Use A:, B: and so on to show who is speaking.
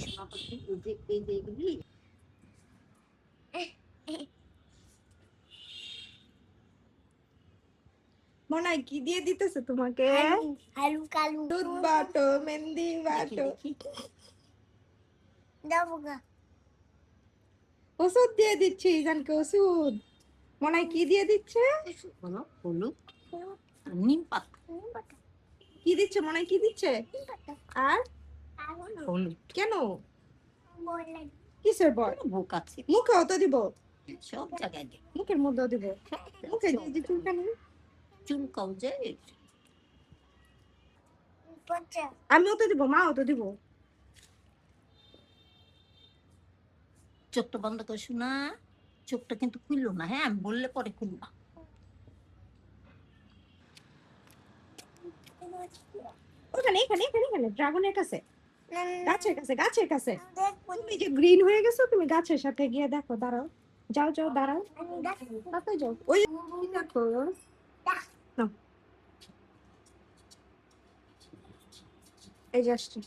A: সোনা পাখি এই যে এগুলি
B: মনে হয় কি দিয়ে দিতেছে তোমাকে?
C: আলু কালু
B: দুধ বাটো, মেহেন্দি
A: দেখি
B: বাটো,
A: দেখি
C: দেবো গা।
B: ওষুধ দিয়ে দিচ্ছি ইজানকে, ওষুধ। মনে হয় কি দিয়ে দিচ্ছে?
A: বলো হলুদ আর নিম পাতা
B: কি দিচ্ছে মনে হয়, কি দিচ্ছে? আর
A: হলুদ
B: কেন? কিসের বল?
A: বুক আছে
B: মুখেও তো দিব,
A: সব জায়গায় দেখ
B: মুখের মধ্যেও দিব। মুখে দিয়ে যে চুলকানি,
A: চুলকাও যে
B: আমিও তো দিব, মাও তো দিব।
A: চোখটা বন্ধ করে শোনা, চোখটা কিন্তু খুললো না, হ্যাঁ আমি বললে পরে খুলবা।
B: ওখানে এখানে এখানে এখানে ড্রাগনের কাছে, গাছের কাছে, গাছের কাছে। তুমি যে গ্রিন হয়ে গেছো, তুমি গাছের সাথে গিয়ে দেখো, দাঁড়াও, যাও যাও, দাঁড়াও, তাতে যাও। ওই দেখো, নাও, এই যে আসছে।